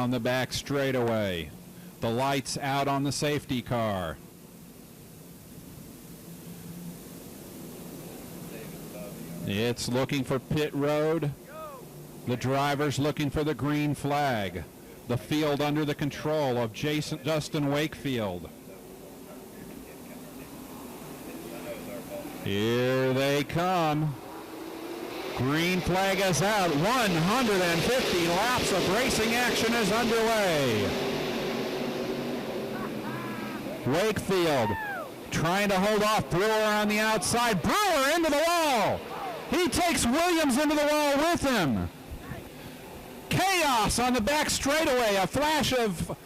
on the back straightaway. The lights out on the safety car. It's looking for pit road. The driver's looking for the green flag. The field under the control of Justin Wakefield. Here they come. Green flag is out. 150 laps of racing action is underway. Wakefield trying to hold off Brewer on the outside. Brewer into the wall. He takes Williams into the wall with him. Chaos on the back straightaway. A flash of...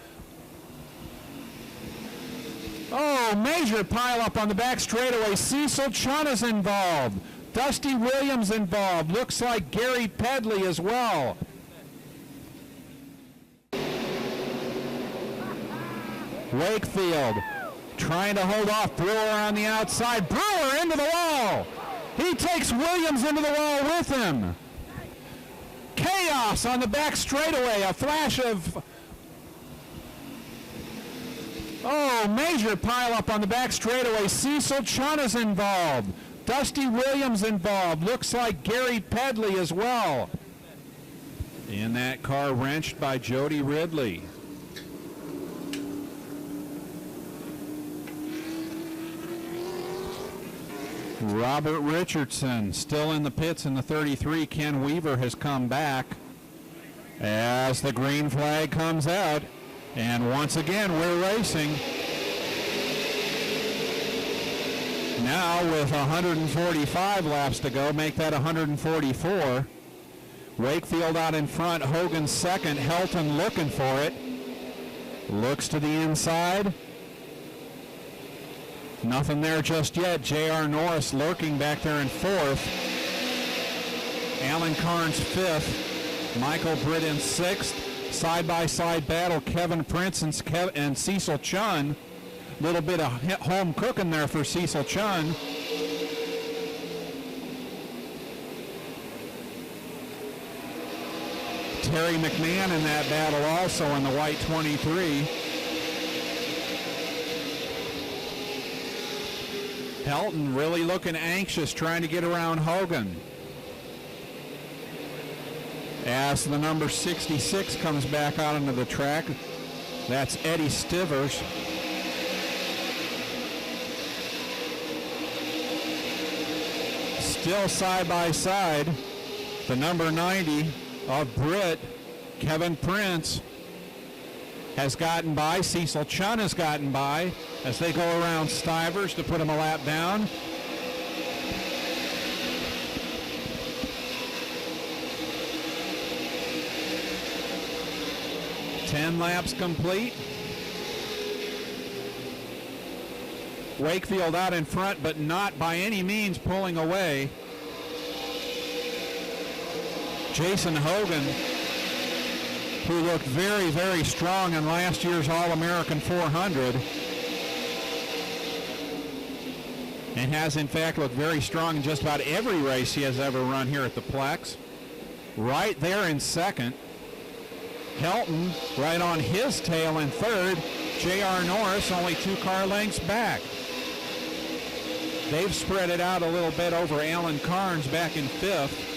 major pileup on the back straightaway. Cecil Chun is involved. Dusty Williams involved. Looks like Gary Pedley as well. Wakefield trying to hold off Brewer on the outside. Brewer into the wall. He takes Williams into the wall with him. Chaos on the back straightaway. A flash of... major pileup on the back straightaway. Cecil Chun is involved. Dusty Williams involved. Looks like Gary Pedley as well. In that car wrenched by Jody Ridley. Robert Richardson still in the pits in the 33. Ken Weaver has come back as the green flag comes out. And once again, we're racing. Now with 145 laps to go, make that 144. Wakefield out in front, Hogan second, Helton looking for it. Looks to the inside. Nothing there just yet. J.R. Norris lurking back there in fourth. Alan Carnes fifth. Michael Britt in sixth. Side-by-side battle, Kevin Prince and Cecil Chun. Little bit of home cooking there for Cecil Chun. Terry McMahon in that battle also in the white 23. Helton really looking anxious, trying to get around Hogan. As the number 66 comes back out onto the track, that's Eddie Stivers. Still side by side, the number 90 of Britt, Kevin Prince, has gotten by. Cecil Chun has gotten by as they go around Stivers to put him a lap down. Ten laps complete. Wakefield out in front, but not by any means pulling away. Jason Hogan, who looked very, very strong in last year's All-American 400, and has in fact looked very strong in just about every race he has ever run here at the Plex. Right there in second. Helton right on his tail in third. J.R. Norris only 2 car lengths back. They've spread it out a little bit over Alan Carnes back in fifth.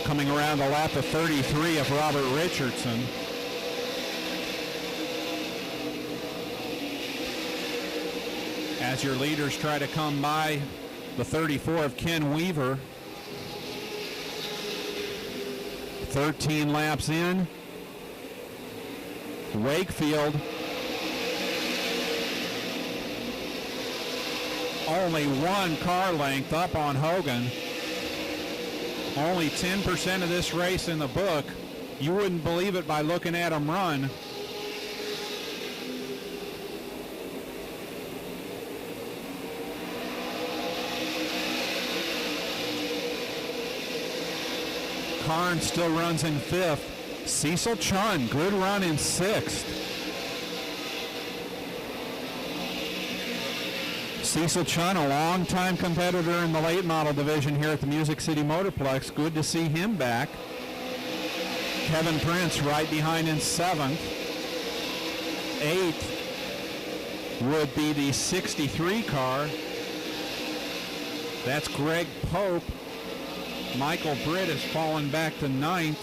Coming around the lap of 33 of Robert Richardson. As your leaders try to come by the 34 of Ken Weaver. 13 laps in. Wakefield only 1 car length up on Hogan. Only 10% of this race in the book. You wouldn't believe it by looking at him run. Carnes still runs in fifth. Cecil Chun, good run in sixth. Cecil Chun, a longtime competitor in the late model division here at the Music City Motorplex. Good to see him back. Kevin Prince right behind in 7th. 8th would be the 63 car. That's Greg Pope. Michael Britt has fallen back to 9th.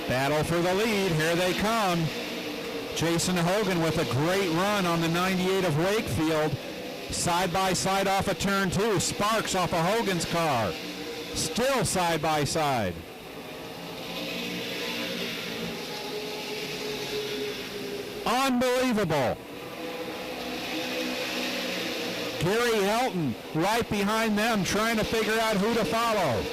Battle for the lead. Here they come. Jason Hogan with a great run on the 98 of Wakefield. Side by side off of turn 2. Sparks off of Hogan's car. Still side by side. Unbelievable. Gary Helton right behind them trying to figure out who to follow.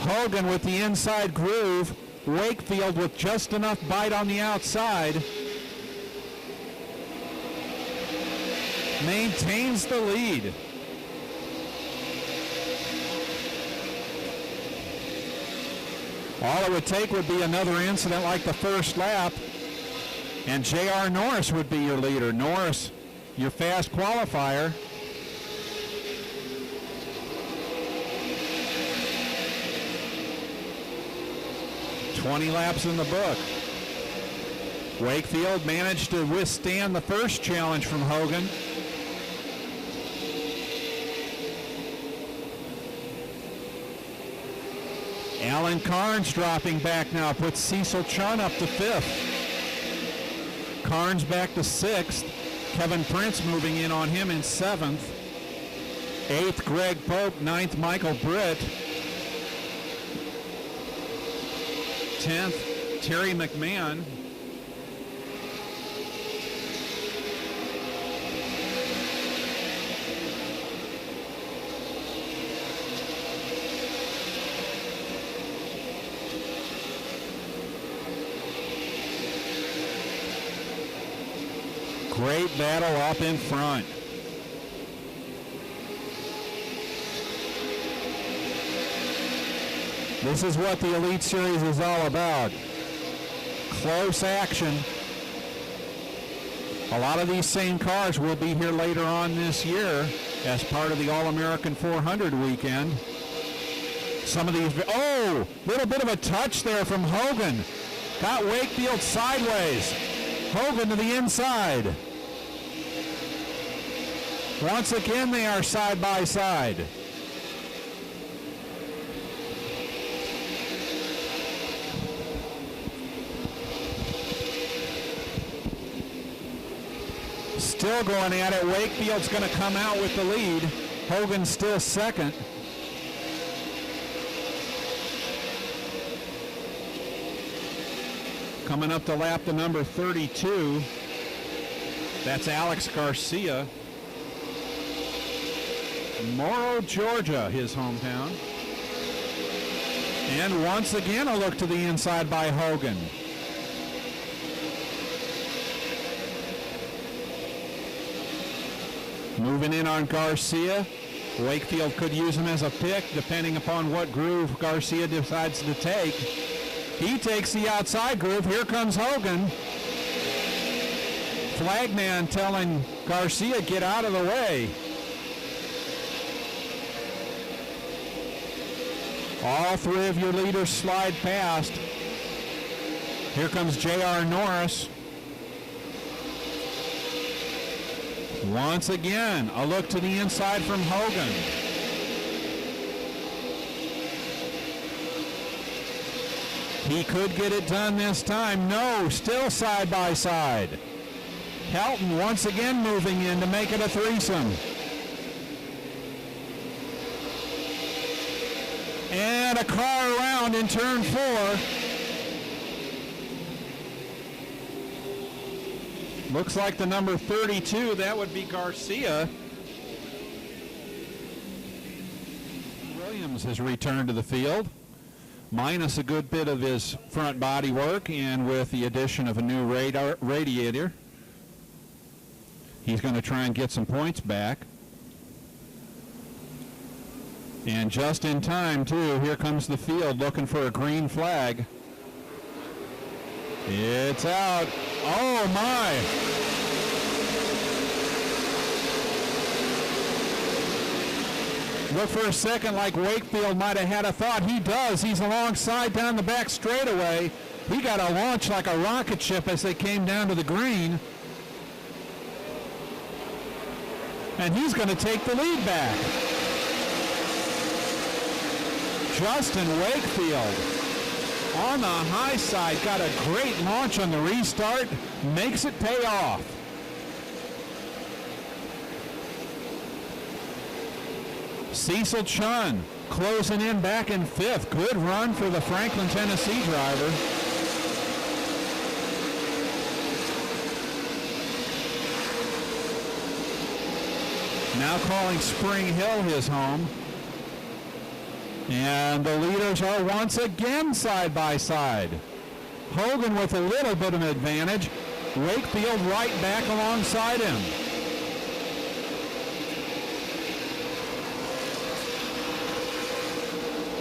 Hogan with the inside groove. Wakefield with just enough bite on the outside. Maintains the lead. All it would take would be another incident like the first lap, and J.R. Norris would be your leader. Norris, your fast qualifier. "20 laps in the book." Wakefield managed to withstand the first challenge from Hogan. Alan Carnes dropping back now, puts Cecil Chun up to 5th. Carnes back to 6th. Kevin Prince moving in on him in 7th. 8th, Greg Pope. 9th, Michael Britt. 10th, Terry McMahon. Great battle up in front. This is what the Elite Series is all about. Close action. A lot of these same cars will be here later on this year as part of the All-American 400 weekend. Some of these, oh, little bit of a touch there from Hogan. Got Wakefield sideways. Hogan to the inside. Once again, they are side by side. Still going at it. Wakefield's going to come out with the lead. Hogan still second. Coming up to lap the number 32. That's Alex Garcia. Morrow, Georgia, his hometown. And once again, a look to the inside by Hogan. Moving in on Garcia. Wakefield could use him as a pick depending upon what groove Garcia decides to take. He takes the outside groove. Here comes Hogan. Flagman telling Garcia, get out of the way. All three of your leaders slide past. Here comes J.R. Norris. Once again, a look to the inside from Hogan. He could get it done this time. No, still side by side. Helton once again moving in to make it a threesome. And a car around in turn 4. Looks like the number 32, that would be Garcia. Williams has returned to the field, minus a good bit of his front body work, and with the addition of a new radiator, he's going to try and get some points back. And just in time, too. Here comes the field looking for a green flag. It's out. Oh, my. Look for a second like Wakefield might have had a thought. He does. He's alongside down the back straightaway. He got a launch like a rocket ship as they came down to the green. And he's going to take the lead back. Justin Wakefield on the high side got a great launch on the restart. Makes it pay off. Cecil Chun closing in back in 5th. Good run for the Franklin, Tennessee driver. Now calling Spring Hill his home. And the leaders are once again side by side. Hogan with a little bit of an advantage. Wakefield right back alongside him.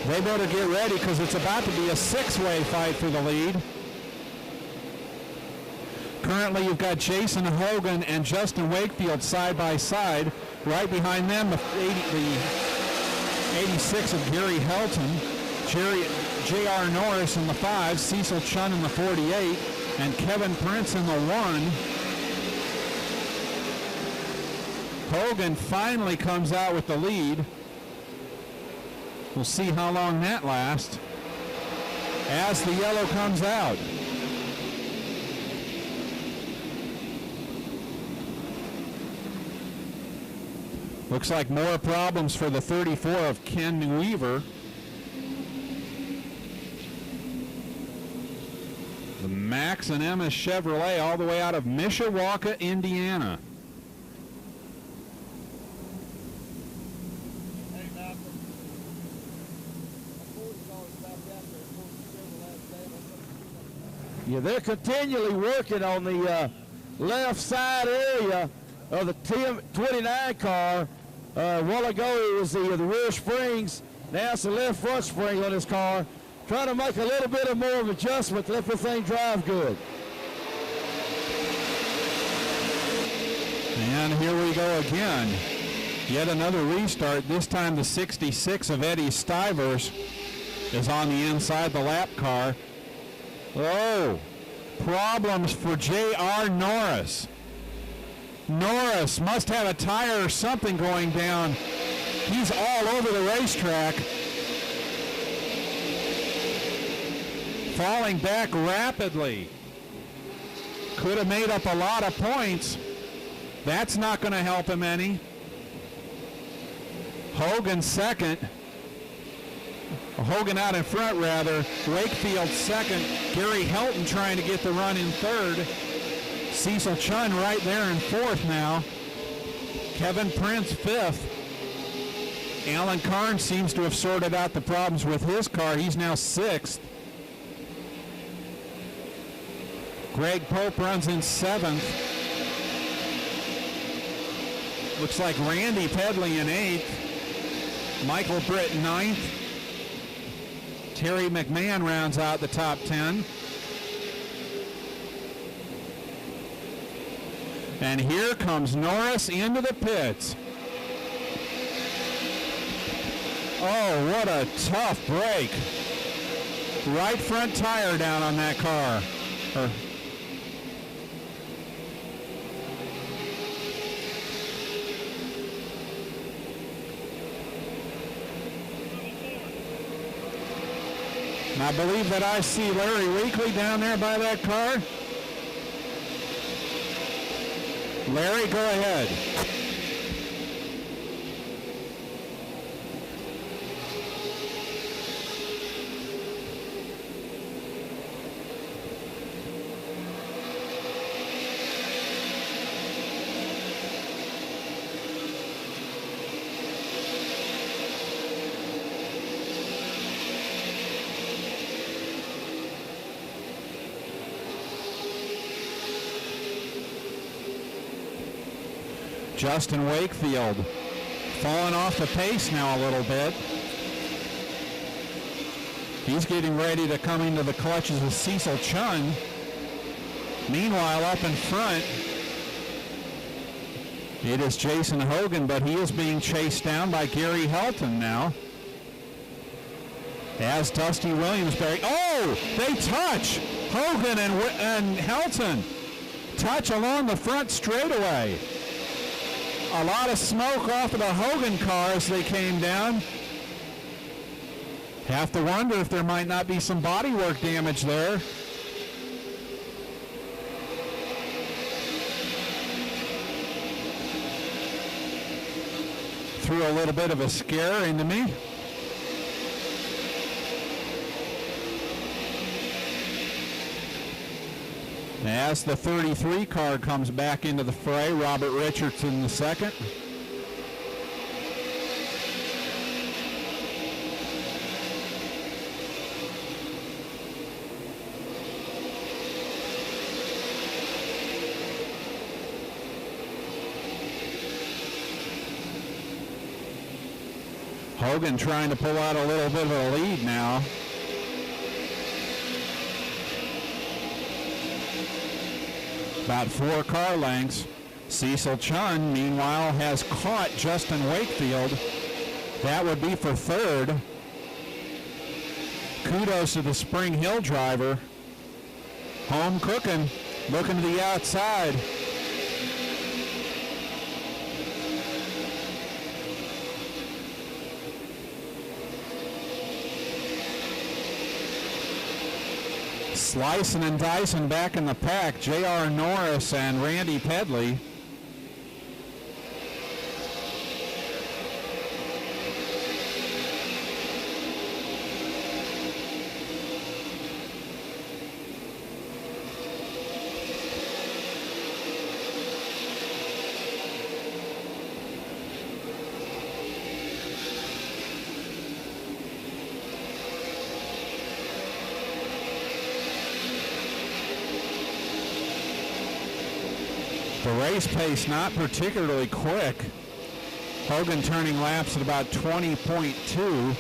They better get ready because it's about to be a 6-way fight for the lead. Currently you've got Jason Hogan and Justin Wakefield side by side. Right behind them, the 86 of Gary Helton, J.R. Norris in the 5, Cecil Chun in the 48, and Kevin Prince in the 1. Hogan finally comes out with the lead. We'll see how long that lasts as the yellow comes out. Looks like more problems for the 34 of Ken Weaver. The Max and Emma Chevrolet all the way out of Mishawaka, Indiana. Yeah, they're continually working on the left side area of the 29 car. A while ago it was the rear springs. Now it's the left front spring on this car. Trying to make a little bit of more of adjustment to let the thing drive good. And here we go again. Yet another restart. This time the 66 of Eddie Stivers is on the inside the lap car. Oh, problems for J.R. Norris. Norris must have a tire or something going down. He's all over the racetrack. Falling back rapidly. Could have made up a lot of points. That's not going to help him any. Hogan second. Hogan out in front, rather. Wakefield second. Gary Helton trying to get the run in third. Cecil Chun right there in 4th now. Kevin Prince 5th. Alan Carnes seems to have sorted out the problems with his car. He's now 6th. Greg Pope runs in 7th. Looks like Randy Pedley in 8th. Michael Britt 9th. Terry McMahon rounds out the top 10. And here comes Norris into the pits. Oh, what a tough break. Right front tire down on that car. And I believe that I see Larry Weekly down there by that car. Larry, go ahead. Justin Wakefield falling off the pace now a little bit. He's getting ready to come into the clutches of Cecil Chun. Meanwhile, up in front, it is Jason Hogan, but he is being chased down by Gary Helton now. As Dusty Williamsbury. Oh, they touch. Hogan and Helton touch along the front straightaway. A lot of smoke off of the Hogan car as they came down. Have to wonder if there might not be some bodywork damage there. Threw a little bit of a scare into me. As the 33 car comes back into the fray, Robert Richardson the second. Hogan trying to pull out a little bit of a lead now. About 4 car lengths. Cecil Chun, meanwhile, has caught Justin Wakefield. That would be for third. Kudos to the Spring Hill driver. Home cooking, looking to the outside. Slicing and dicing back in the pack, J.R. Norris and Randy Pedley. The race pace not particularly quick. Hogan turning laps at about 20.2.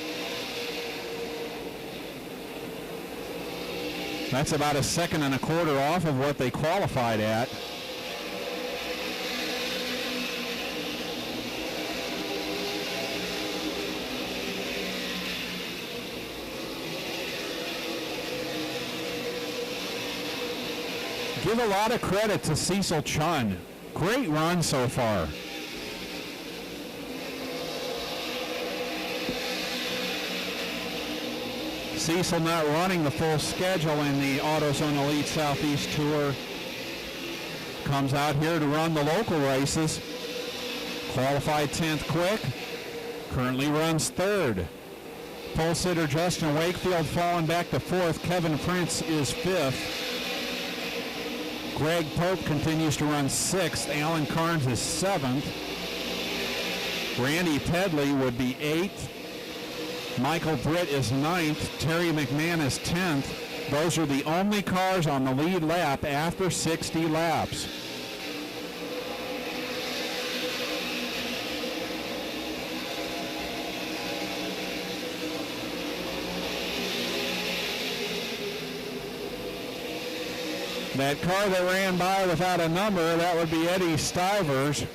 That's about 1.25 seconds off of what they qualified at. Give a lot of credit to Cecil Chun. Great run so far. Cecil not running the full schedule in the AutoZone Elite Southeast Tour. Comes out here to run the local races. Qualified 10th quick. Currently runs third. Pole sitter Justin Wakefield falling back to fourth. Kevin Prince is fifth. Greg Pope continues to run sixth. Alan Carnes is seventh. Randy Pedley would be eighth. Michael Britt is ninth. Terry McMahon is 10th. Those are the only cars on the lead lap after 60 laps. That car that ran by without a number, that would be Eddie Stivers.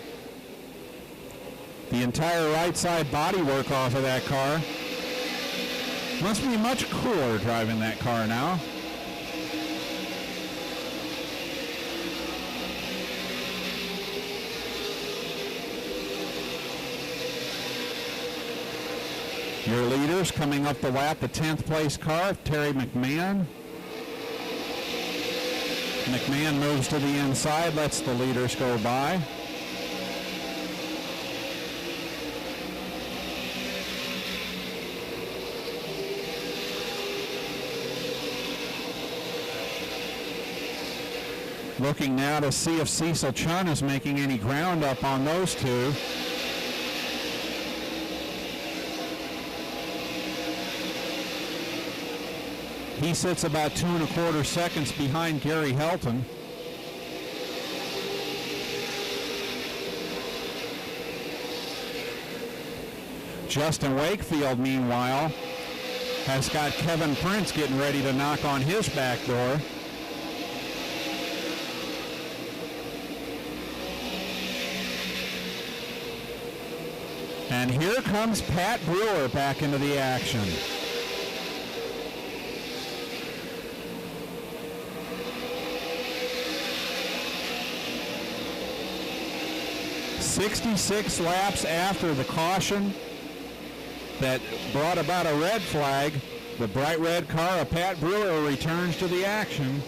The entire right side bodywork off of that car. Must be much cooler driving that car now. Your leaders coming up the lap, the 10th place car, Terry McMahon. McMahon moves to the inside, lets the leaders go by. Looking now to see if Cecil Chun is making any ground up on those two. He sits about 2.25 seconds behind Gary Helton. Justin Wakefield, meanwhile, has got Kevin Prince getting ready to knock on his back door. And here comes Pat Brewer back into the action. "66 laps after the caution that brought about a red flag, the bright red car of Pat Brewer returns to the action.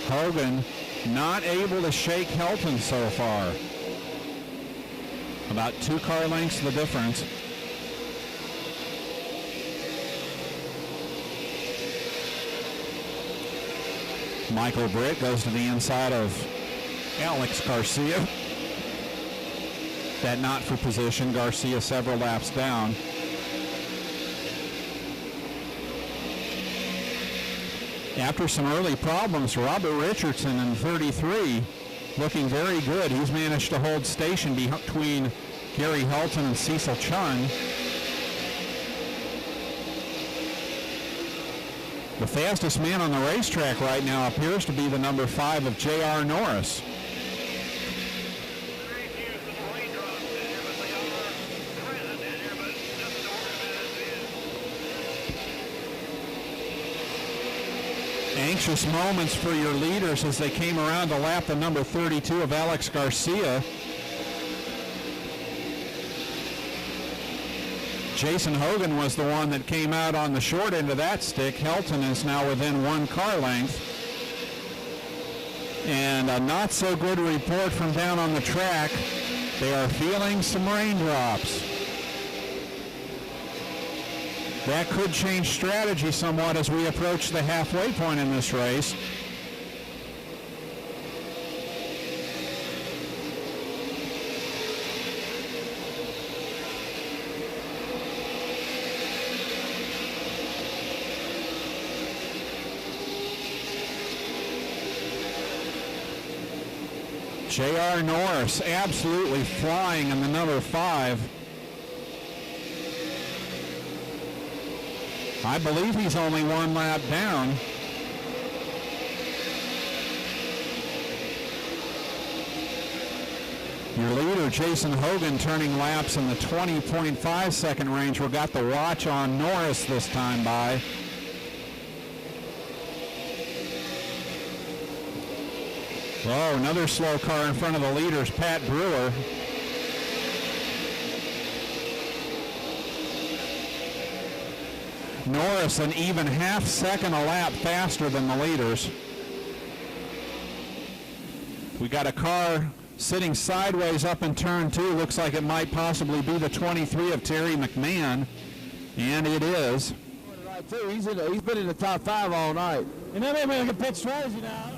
Hogan not able to shake Helton so far. About 2 car lengths the difference. Michael Britt goes to the inside of Alex Garcia. That not for position. Garcia several laps down. After some early problems, Robert Richardson in 33 looking very good. He's managed to hold station between Gary Helton and Cecil Chun. The fastest man on the racetrack right now appears to be the number 5 of J.R. Norris. Anxious moments for your leaders as they came around to lap the number 32 of Alex Garcia. Jason Hogan was the one that came out on the short end of that stick. Helton is now within 1 car length. And a not so good report from down on the track. They are feeling some raindrops. That could change strategy somewhat as we approach the halfway point in this race. J.R. Norris absolutely flying in the number 5. I believe he's only 1 lap down. Your leader, Jason Hogan, turning laps in the 20.5 second range. We got the watch on Norris this time by. Oh, another slow car in front of the leaders, Pat Brewer. Norris an even half second a lap faster than the leaders. We got a car sitting sideways up in turn 2. Looks like it might possibly be the 23 of Terry McMahon, and it is. Right too. He's been in the top 5 all night. And then they make a pit strategy now.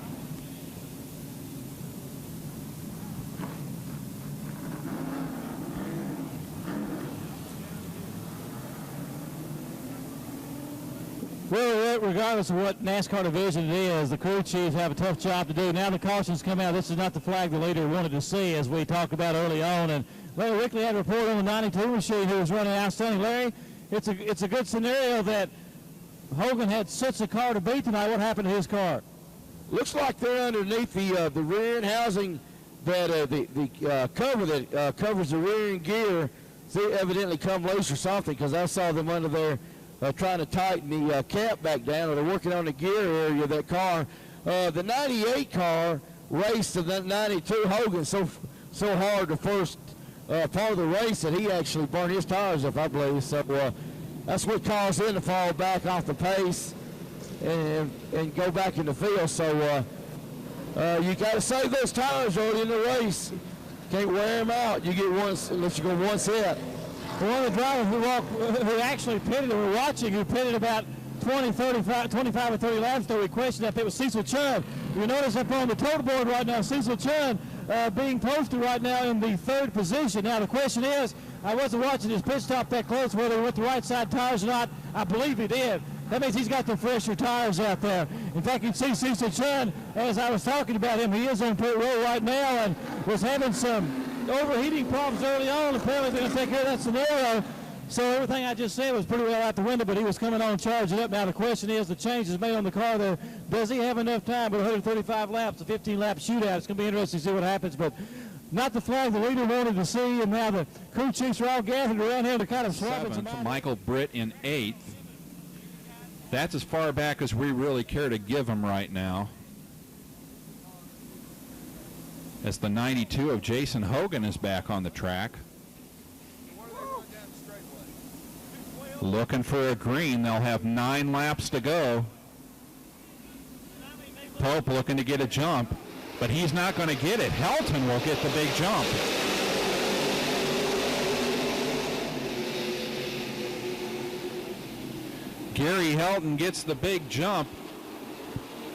Well, regardless of what NASCAR division it is, the crew chiefs have a tough job to do. Now the cautions come out. This is not the flag the leader wanted to see, as we talked about early on. And Larry Rickley had a report on the 92 machine who was running outstanding. Larry, it's a good scenario that Hogan had such a car to beat tonight. What happened to his car? Looks like they're underneath the rear end housing, that the cover that covers the rear end gear. They evidently come loose or something, because I saw them under there trying to tighten the cap back down, or they're working on the gear area of that car. The 98 car raced to the 92 Hogan so hard the first part of the race that he actually burned his tires up, I believe. So that's what caused him to fall back off the pace and go back in the field. So you got to save those tires early in the race. Can't wear them out. You get one, unless you go one set. One of the drivers who actually pitted, and we're watching, who pitted about 25 or 30 laps, though we questioned if it was Cecil Chun. You notice up on the total board right now, Cecil Chun being posted right now in the 3rd position. Now the question is, I wasn't watching his pit stop that close, whether he went the right side tires or not. I believe he did. That means he's got the fresher tires out there. In fact, you can see Cecil Chun, as I was talking about him, he is on pit road right now and was having some overheating problems early on. Apparently they're going to take care of that scenario. So everything I just said was pretty well out the window, but he was coming on charging up. Now the question is, the changes made on the car there, does he have enough time with 135 laps, a 15-lap shootout? It's going to be interesting to see what happens, but not the flag the leader wanted to see, and now the crew chiefs are all gathered around here to kind of swap it. Michael Britt in 8th. That's as far back as we really care to give him right now, as the 92 of Jason Hogan is back on the track. Looking for a green. They'll have 9 laps to go. Pope looking to get a jump, but he's not going to get it. Helton will get the big jump. Gary Helton gets the big jump.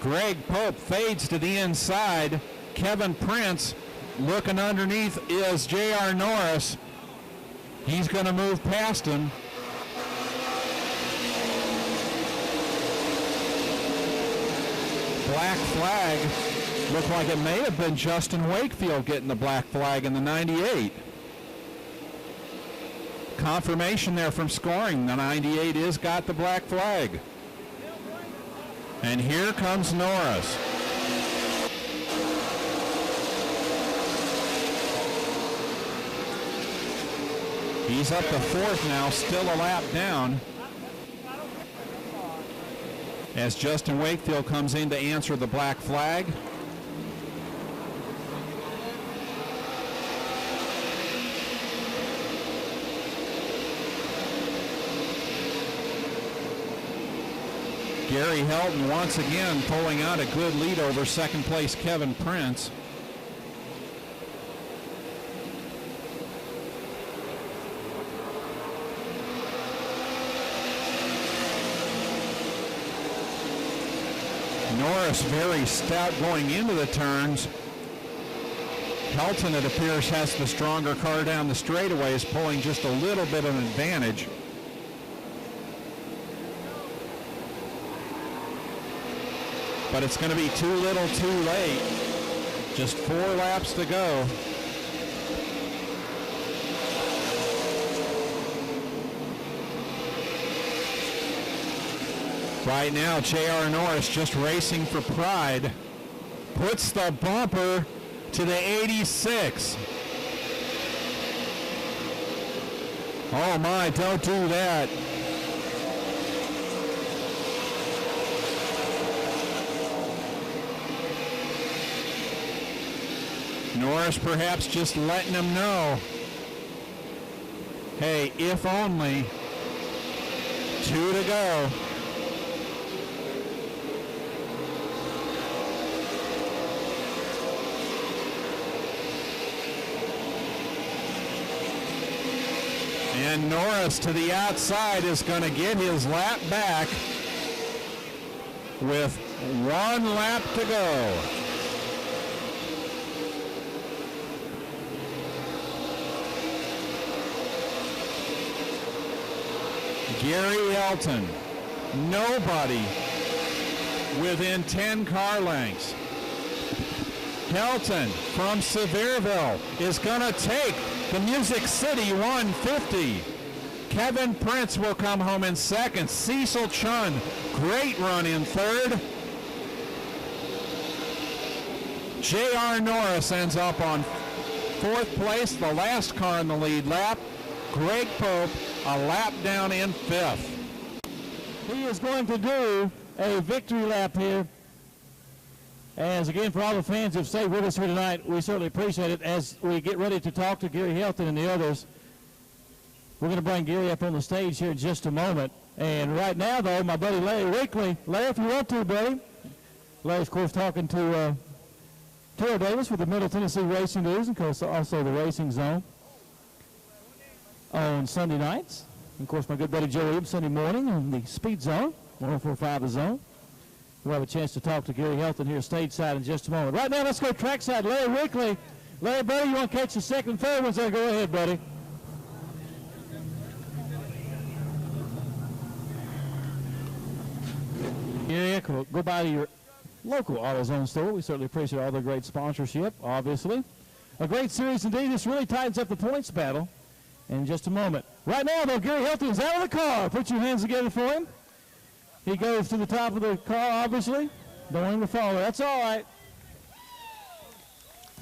Greg Pope fades to the inside. Kevin Prince looking underneath is J.R. Norris. He's going to move past him. Black flag. Looked like it may have been Justin Wakefield getting the black flag in the 98. Confirmation there from scoring. The 98 is got the black flag. And here comes Norris. He's up to 4th now, still a lap down, as Justin Wakefield comes in to answer the black flag. Gary Helton once again pulling out a good lead over second place Kevin Prince. Norris very stout going into the turns. Helton, it appears, has the stronger car down the straightaways, pulling just a little bit of an advantage. But it's going to be too little too late. Just 4 laps to go. Right now, J.R. Norris just racing for pride. Puts the bumper to the 86. Oh my, don't do that. Norris perhaps just letting him know, hey, if only 2 to go. And Norris to the outside is going to get his lap back with 1 lap to go. Gary Helton, nobody within 10 car lengths. Helton from Sevierville is going to take the Music City 150. Kevin Prince will come home in second. Cecil Chun, great run in third. J.R. Norris ends up on 4th place, the last car in the lead lap. Greg Pope a lap down in 5th. He is going to do a victory lap here. As again, for all the fans who've stayed with us here tonight, we certainly appreciate it. As we get ready to talk to Gary Helton and the others, we're going to bring Gary up on the stage here in just a moment. And right now, though, my buddy Larry Wakely. Larry, if you want to, buddy. Larry's, of course, talking to Tara Davis with the Middle Tennessee Racing News and also the Racing Zone. on Sunday nights. And of course, my good buddy Joe Williams Sunday morning on the Speed Zone, 104.5 The Zone. We'll have a chance to talk to Gary Helton here stage side in just a moment. Right now, let's go trackside. Larry Wickley. Larry, buddy, you want to catch the second and third ones there? Go ahead, buddy. Yeah, go by to your local AutoZone store. We certainly appreciate all their great sponsorship, obviously. A great series indeed. This really tightens up the points battle in just a moment. Right now, though, Gary Helton is out of the car. Put your hands together for him. He goes to the top of the car, obviously. Don't want him to fall. That's all right.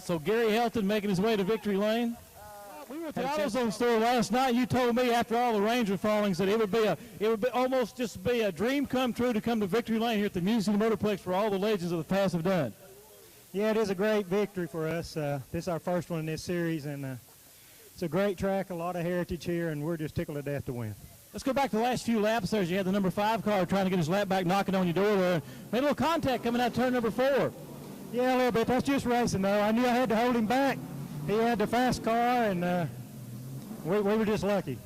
So Gary Helton making his way to victory lane. We were at the AutoZone store last night. You told me after all the Ranger fallings that it would be almost just be a dream come true to come to victory lane here at the Music City Motorplex for all the legends of the past have done. Yeah, it is a great victory for us. This is our first one in this series, and it's a great track, a lot of heritage here, and we're just tickled to death to win. Let's go back to the last few laps there. You had the number 5 car trying to get his lap back, knocking on your door there. Made a little contact coming out turn number 4. Yeah, a little bit. That's just racing, though. I knew I had to hold him back. He had the fast car, and we were just lucky.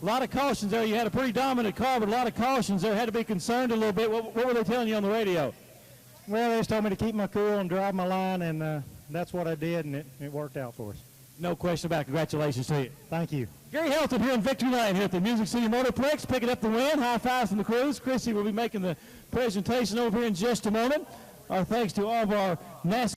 A lot of cautions there. You had a pretty dominant car, but a lot of cautions there. Had to be concerned a little bit. What were they telling you on the radio? Well, they just told me to keep my cool and drive my line, and that's what I did, and it worked out for us. No question about it. Congratulations to you. Thank you. Gary Helton here in victory lane here at the Music City Motorplex, picking up the win. High fives from the crews. Chrissy will be making the presentation over here in just a moment. Our thanks to all of our NASCAR